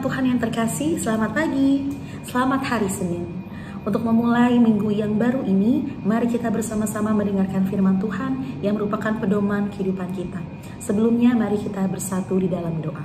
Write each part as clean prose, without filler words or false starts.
Tuhan yang terkasih, selamat pagi, selamat hari Senin. Untuk memulai minggu yang baru ini, mari kita bersama-sama mendengarkan firman Tuhan yang merupakan pedoman kehidupan kita. Sebelumnya, mari kita bersatu di dalam doa.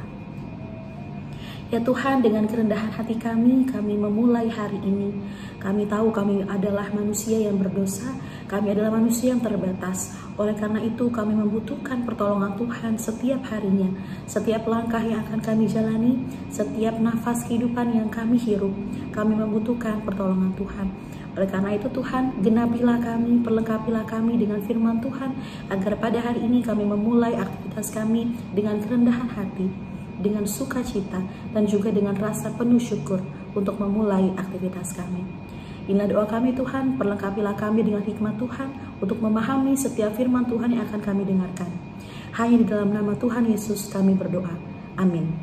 Ya Tuhan, dengan kerendahan hati kami memulai hari ini. Kami tahu kami adalah manusia yang berdosa, kami adalah manusia yang terbatas. Oleh karena itu kami membutuhkan pertolongan Tuhan setiap harinya. Setiap langkah yang akan kami jalani, setiap nafas kehidupan yang kami hirup, kami membutuhkan pertolongan Tuhan. Oleh karena itu Tuhan, genapilah kami, perlengkapilah kami dengan firman Tuhan, agar pada hari ini kami memulai aktivitas kami dengan kerendahan hati, dengan sukacita, dan juga dengan rasa penuh syukur untuk memulai aktivitas kami. Inilah doa kami Tuhan, perlengkapilah kami dengan hikmat Tuhan untuk memahami setiap firman Tuhan yang akan kami dengarkan. Hanya di dalam nama Tuhan Yesus kami berdoa. Amin.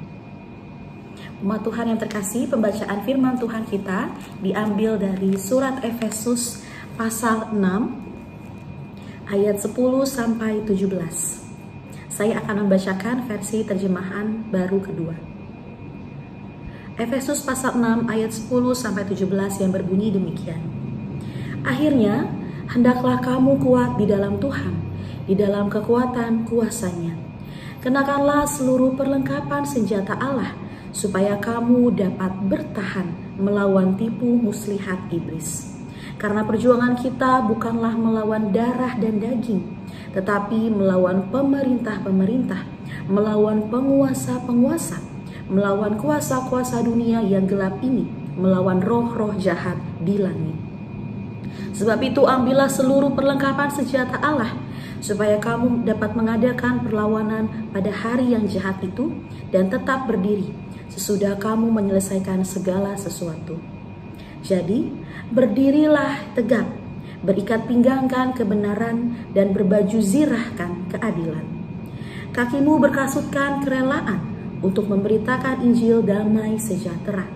Umat Tuhan yang terkasih, pembacaan firman Tuhan kita diambil dari surat Efesus pasal 6 ayat 10 sampai 17. Saya akan membacakan versi terjemahan baru kedua. Efesus pasal 6 ayat 10 sampai 17 yang berbunyi demikian. Akhirnya, hendaklah kamu kuat di dalam Tuhan, di dalam kekuatan kuasa-Nya. Kenakanlah seluruh perlengkapan senjata Allah, supaya kamu dapat bertahan melawan tipu muslihat iblis. Karena perjuangan kita bukanlah melawan darah dan daging, tetapi melawan pemerintah-pemerintah, melawan penguasa-penguasa, melawan kuasa-kuasa dunia yang gelap ini, melawan roh-roh jahat di langit. Sebab itu ambillah seluruh perlengkapan senjata Allah, supaya kamu dapat mengadakan perlawanan pada hari yang jahat itu, dan tetap berdiri, sesudah kamu menyelesaikan segala sesuatu. Jadi, berdirilah tegak, berikat pinggangkan kebenaran, dan berbaju zirahkan keadilan. Kakimu berkasutkan kerelaan untuk memberitakan Injil damai sejahtera.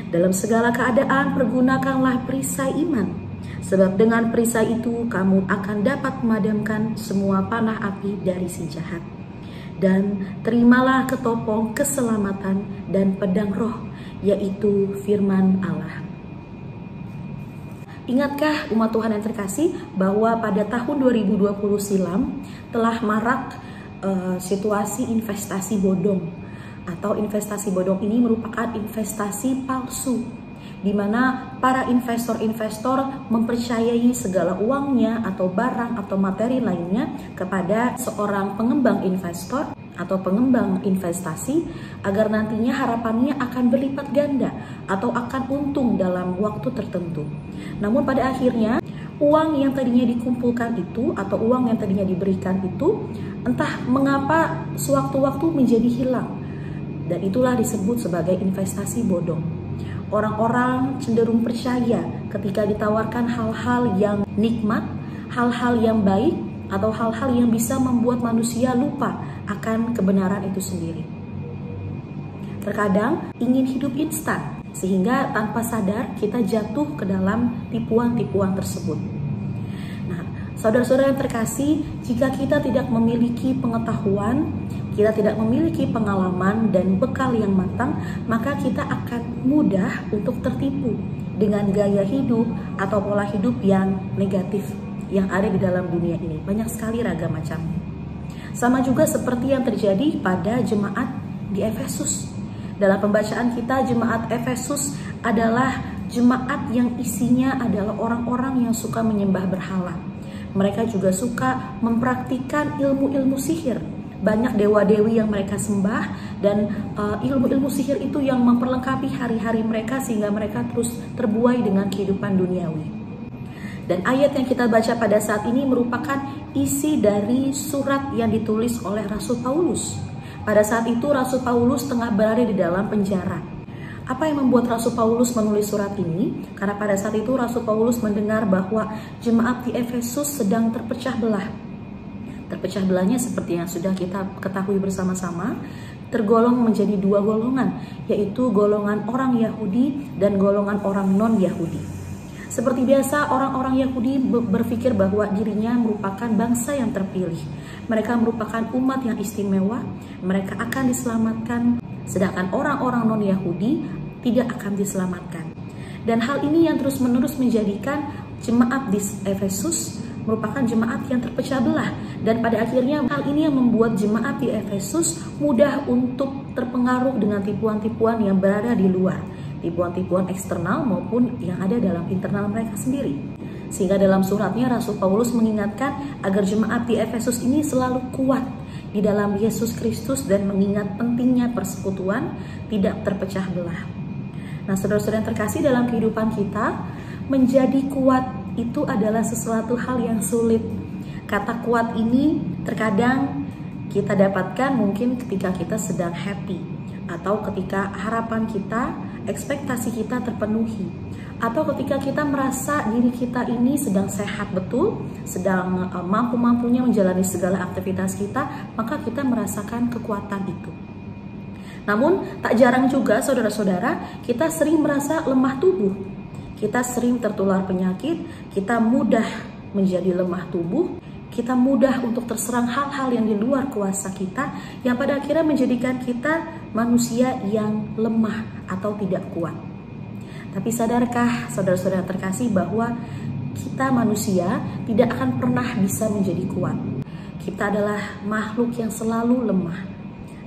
Dalam segala keadaan pergunakanlah perisai iman, sebab dengan perisai itu kamu akan dapat memadamkan semua panah api dari si jahat. Dan terimalah ketopong keselamatan dan pedang roh, yaitu firman Allah. Ingatkah umat Tuhan yang terkasih bahwa pada tahun 2020 silam telah marak situasi investasi bodong, atau investasi bodong ini merupakan investasi palsu, di mana para investor-investor mempercayai segala uangnya atau barang atau materi lainnya kepada seorang pengembang investor atau pengembang investasi, agar nantinya harapannya akan berlipat ganda atau akan untung dalam waktu tertentu. Namun pada akhirnya uang yang tadinya dikumpulkan itu atau uang yang tadinya diberikan itu entah mengapa sewaktu-waktu menjadi hilang, dan itulah disebut sebagai investasi bodong. Orang-orang cenderung percaya ketika ditawarkan hal-hal yang nikmat, hal-hal yang baik, atau hal-hal yang bisa membuat manusia lupa akan kebenaran itu sendiri. Terkadang ingin hidup instan, sehingga tanpa sadar kita jatuh ke dalam tipuan-tipuan tersebut. Nah, saudara-saudara yang terkasih, jika kita tidak memiliki pengetahuan, kita tidak memiliki pengalaman dan bekal yang matang, maka kita akan mudah untuk tertipu dengan gaya hidup atau pola hidup yang negatif yang ada di dalam dunia ini. Banyak sekali ragam macamnya. Sama juga seperti yang terjadi pada jemaat di Efesus. Dalam pembacaan kita, jemaat Efesus adalah jemaat yang isinya adalah orang-orang yang suka menyembah berhala. Mereka juga suka mempraktikkan ilmu-ilmu sihir. Banyak dewa-dewi yang mereka sembah, dan ilmu-ilmu sihir itu yang memperlengkapi hari-hari mereka sehingga mereka terus terbuai dengan kehidupan duniawi. Dan ayat yang kita baca pada saat ini merupakan isi dari surat yang ditulis oleh Rasul Paulus. Pada saat itu Rasul Paulus tengah berada di dalam penjara. Apa yang membuat Rasul Paulus menulis surat ini? Karena pada saat itu Rasul Paulus mendengar bahwa jemaat di Efesus sedang terpecah belah. Terpecah belahnya seperti yang sudah kita ketahui bersama-sama, tergolong menjadi dua golongan, yaitu golongan orang Yahudi dan golongan orang non-Yahudi. Seperti biasa, orang-orang Yahudi berpikir bahwa dirinya merupakan bangsa yang terpilih. Mereka merupakan umat yang istimewa, mereka akan diselamatkan sedangkan orang-orang non-Yahudi tidak akan diselamatkan. Dan hal ini yang terus-menerus menjadikan jemaat di Efesus merupakan jemaat yang terpecah belah, dan pada akhirnya hal ini yang membuat jemaat di Efesus mudah untuk terpengaruh dengan tipuan-tipuan yang berada di luar, tipuan-tipuan eksternal maupun yang ada dalam internal mereka sendiri. Sehingga dalam suratnya Rasul Paulus mengingatkan agar jemaat di Efesus ini selalu kuat di dalam Yesus Kristus dan mengingat pentingnya persekutuan tidak terpecah belah. Nah, saudara-saudara yang terkasih, dalam kehidupan kita menjadi kuat itu adalah sesuatu hal yang sulit. Kata kuat ini terkadang kita dapatkan mungkin ketika kita sedang happy, atau ketika harapan kita, ekspektasi kita terpenuhi, atau ketika kita merasa diri kita ini sedang sehat betul, sedang mampu-mampunya menjalani segala aktivitas kita, maka kita merasakan kekuatan itu. Namun tak jarang juga saudara-saudara, kita sering merasa lemah tubuh. Kita sering tertular penyakit, kita mudah menjadi lemah tubuh, kita mudah untuk terserang hal-hal yang di luar kuasa kita, yang pada akhirnya menjadikan kita manusia yang lemah atau tidak kuat. Tapi sadarkah saudara-saudara terkasih bahwa kita manusia tidak akan pernah bisa menjadi kuat. Kita adalah makhluk yang selalu lemah,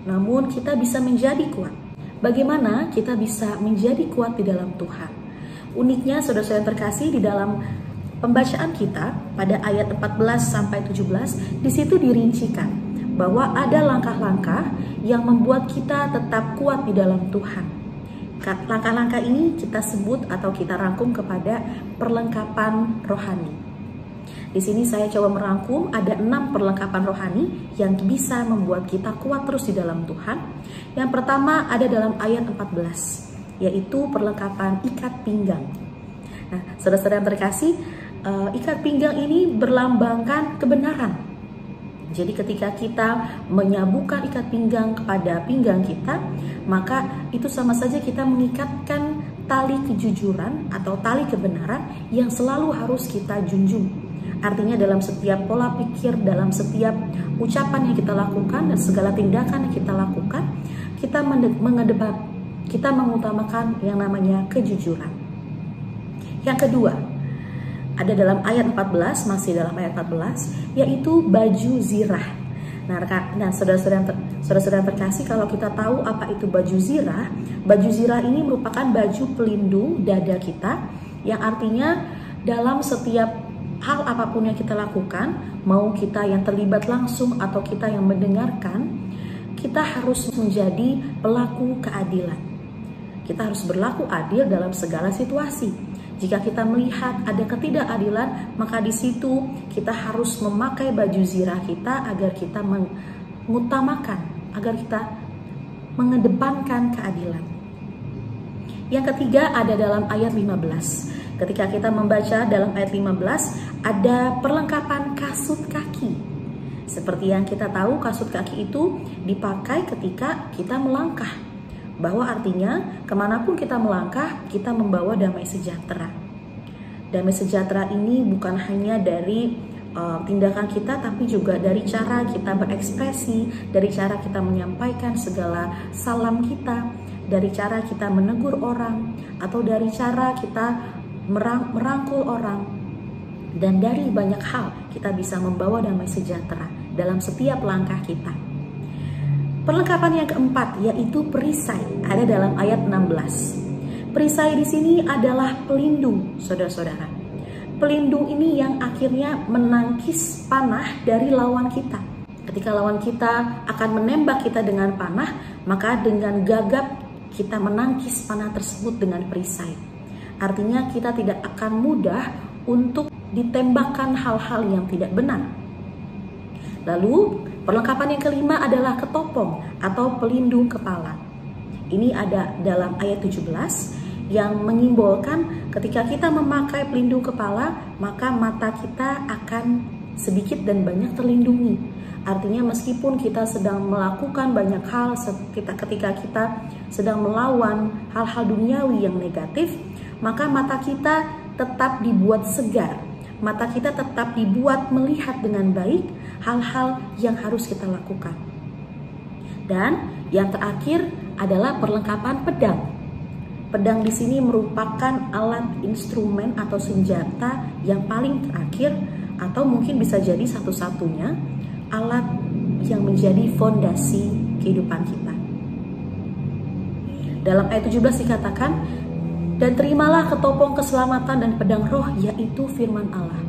namun kita bisa menjadi kuat. Bagaimana kita bisa menjadi kuat di dalam Tuhan? Uniknya saudara-saudara terkasih, di dalam pembacaan kita pada ayat 14 sampai 17, di situ dirincikan bahwa ada langkah-langkah yang membuat kita tetap kuat di dalam Tuhan. Langkah-langkah ini kita sebut atau kita rangkum kepada perlengkapan rohani. Di sini saya coba merangkum ada 6 perlengkapan rohani yang bisa membuat kita kuat terus di dalam Tuhan. Yang pertama ada dalam ayat 14. Yaitu perlengkapan ikat pinggang. Nah, saudara-saudara yang terkasih, ikat pinggang ini berlambangkan kebenaran. Jadi ketika kita menyambungkan ikat pinggang kepada pinggang kita, maka itu sama saja kita mengikatkan tali kejujuran atau tali kebenaran yang selalu harus kita junjung. Artinya dalam setiap pola pikir, dalam setiap ucapan yang kita lakukan dan segala tindakan yang kita lakukan, kita mengutamakan yang namanya kejujuran. Yang kedua, ada dalam ayat 14, masih dalam ayat 14, yaitu baju zirah. Nah, saudara-saudara terkasih, kalau kita tahu apa itu baju zirah ini merupakan baju pelindung dada kita, yang artinya dalam setiap hal apapun yang kita lakukan, mau kita yang terlibat langsung atau kita yang mendengarkan, kita harus menjadi pelaku keadilan. Kita harus berlaku adil dalam segala situasi. Jika kita melihat ada ketidakadilan, maka di situ kita harus memakai baju zirah kita agar kita mengutamakan, agar kita mengedepankan keadilan. Yang ketiga ada dalam ayat 15. Ketika kita membaca dalam ayat 15, ada perlengkapan kasut kaki. Seperti yang kita tahu, kasut kaki itu dipakai ketika kita melangkah. Bahwa artinya kemanapun kita melangkah, kita membawa damai sejahtera. Damai sejahtera ini bukan hanya dari tindakan kita, tapi juga dari cara kita berekspresi, dari cara kita menyampaikan segala salam kita, dari cara kita menegur orang, atau dari cara kita merangkul orang. Dan dari banyak hal kita bisa membawa damai sejahtera dalam setiap langkah kita. Perlengkapan yang keempat yaitu perisai, ada dalam ayat 16. Perisai di sini adalah pelindung, saudara-saudara. Pelindung ini yang akhirnya menangkis panah dari lawan kita. Ketika lawan kita akan menembak kita dengan panah, maka dengan gagap kita menangkis panah tersebut dengan perisai. Artinya kita tidak akan mudah untuk ditembakkan hal-hal yang tidak benar. Lalu perlengkapan yang kelima adalah ketopong atau pelindung kepala. Ini ada dalam ayat 17 yang menyimbolkan ketika kita memakai pelindung kepala, maka mata kita akan sedikit dan banyak terlindungi. Artinya meskipun kita sedang melakukan banyak hal, ketika kita sedang melawan hal-hal duniawi yang negatif, maka mata kita tetap dibuat segar. Mata kita tetap dibuat melihat dengan baik hal-hal yang harus kita lakukan. Dan yang terakhir adalah perlengkapan pedang. Pedang di sini merupakan alat instrumen atau senjata yang paling terakhir, atau mungkin bisa jadi satu-satunya alat yang menjadi fondasi kehidupan kita. Dalam ayat 17 dikatakan, dan terimalah ketopong keselamatan dan pedang roh, yaitu firman Allah.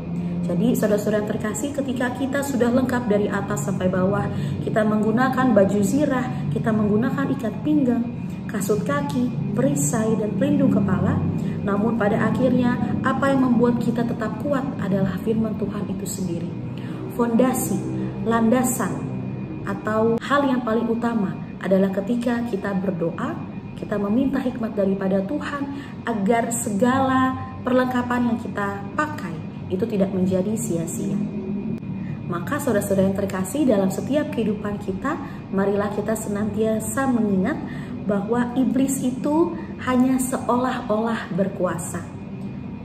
Jadi saudara-saudara yang terkasih, ketika kita sudah lengkap dari atas sampai bawah, kita menggunakan baju zirah, kita menggunakan ikat pinggang, kasut kaki, perisai, dan pelindung kepala. Namun pada akhirnya, apa yang membuat kita tetap kuat adalah firman Tuhan itu sendiri. Fondasi, landasan, atau hal yang paling utama adalah ketika kita berdoa, kita meminta hikmat daripada Tuhan agar segala perlengkapan yang kita pakai itu tidak menjadi sia-sia. Maka saudara-saudara yang terkasih, dalam setiap kehidupan kita, marilah kita senantiasa mengingat bahwa iblis itu hanya seolah-olah berkuasa.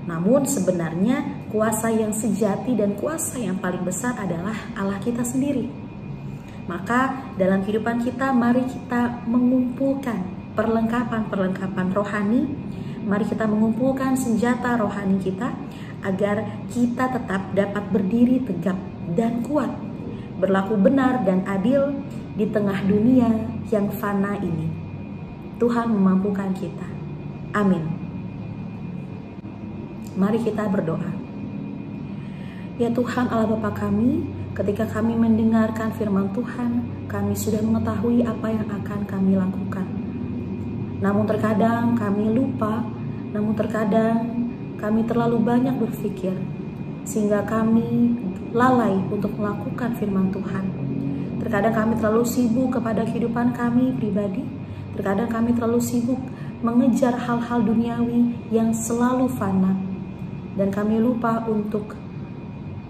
Namun sebenarnya kuasa yang sejati dan kuasa yang paling besar adalah Allah kita sendiri. Maka dalam kehidupan kita, mari kita mengumpulkan perlengkapan-perlengkapan rohani. Mari kita mengumpulkan senjata rohani kita agar kita tetap dapat berdiri tegap dan kuat, berlaku benar dan adil di tengah dunia yang fana ini. Tuhan memampukan kita. Amin. Mari kita berdoa. Ya Tuhan Allah Bapa kami, ketika kami mendengarkan firman Tuhan, kami sudah mengetahui apa yang akan kami lakukan. Namun terkadang kami lupa, namun terkadang kami terlalu banyak berpikir, sehingga kami lalai untuk melakukan firman Tuhan. Terkadang kami terlalu sibuk kepada kehidupan kami pribadi, terkadang kami terlalu sibuk mengejar hal-hal duniawi yang selalu fana, dan kami lupa untuk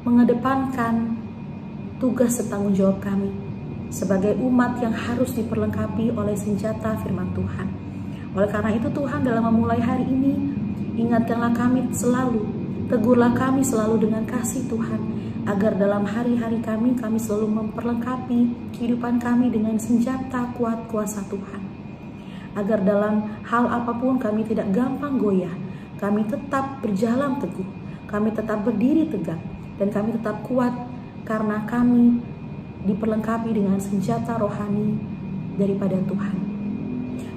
mengedepankan tugas dan tanggung jawab kami sebagai umat yang harus diperlengkapi oleh senjata firman Tuhan. Oleh karena itu Tuhan, dalam memulai hari ini, ingatkanlah kami selalu, tegurlah kami selalu dengan kasih Tuhan, agar dalam hari-hari kami selalu memperlengkapi kehidupan kami dengan senjata kuat kuasa Tuhan. Agar dalam hal apapun kami tidak gampang goyah, kami tetap berjalan teguh, kami tetap berdiri tegak, dan kami tetap kuat karena kami diperlengkapi dengan senjata rohani daripada Tuhan.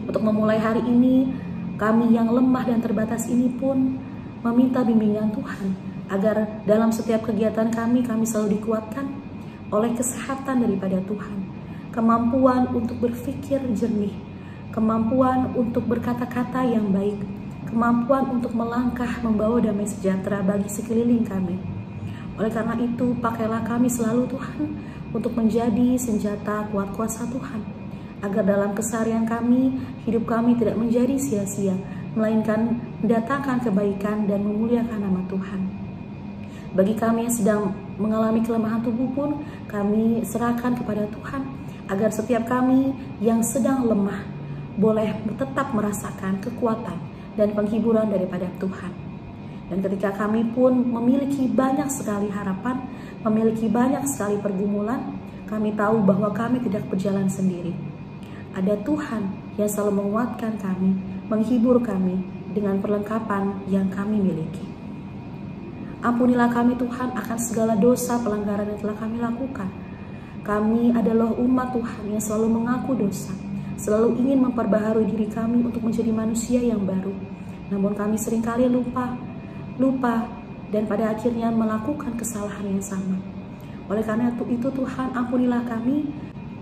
Untuk memulai hari ini, kami yang lemah dan terbatas ini pun meminta bimbingan Tuhan, agar dalam setiap kegiatan kami selalu dikuatkan oleh kesehatan daripada Tuhan, kemampuan untuk berpikir jernih, kemampuan untuk berkata-kata yang baik, kemampuan untuk melangkah membawa damai sejahtera bagi sekeliling kami. Oleh karena itu, pakailah kami selalu Tuhan untuk menjadi senjata kuat kuasa Tuhan, agar dalam keseharian kami, hidup kami tidak menjadi sia-sia, melainkan mendatangkan kebaikan dan memuliakan nama Tuhan. Bagi kami yang sedang mengalami kelemahan tubuh pun, kami serahkan kepada Tuhan, agar setiap kami yang sedang lemah boleh tetap merasakan kekuatan dan penghiburan daripada Tuhan. Dan ketika kami pun memiliki banyak sekali harapan, memiliki banyak sekali pergumulan, kami tahu bahwa kami tidak berjalan sendiri. Ada Tuhan yang selalu menguatkan kami, menghibur kami dengan perlengkapan yang kami miliki. Ampunilah kami Tuhan akan segala dosa pelanggaran yang telah kami lakukan. Kami adalah umat Tuhan yang selalu mengaku dosa, selalu ingin memperbaharui diri kami untuk menjadi manusia yang baru. Namun kami seringkali lupa, dan pada akhirnya melakukan kesalahan yang sama. Oleh karena itu Tuhan, ampunilah kami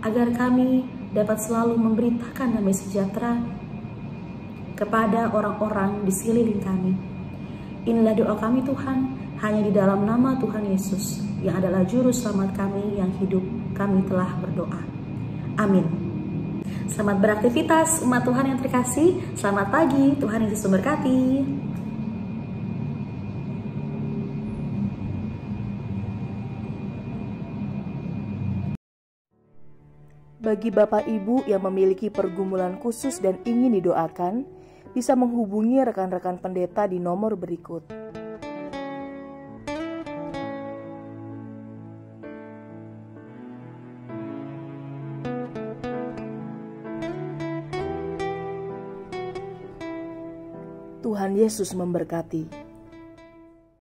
agar kami dapat selalu memberitakan damai sejahtera kepada orang-orang di sekeliling kami. Inilah doa kami Tuhan, hanya di dalam nama Tuhan Yesus yang adalah juru selamat kami yang hidup, kami telah berdoa. Amin. Selamat beraktivitas umat Tuhan yang terkasih. Selamat pagi, Tuhan Yesus memberkati. Bagi Bapak Ibu yang memiliki pergumulan khusus dan ingin didoakan, bisa menghubungi rekan-rekan pendeta di nomor berikut. Tuhan Yesus memberkati.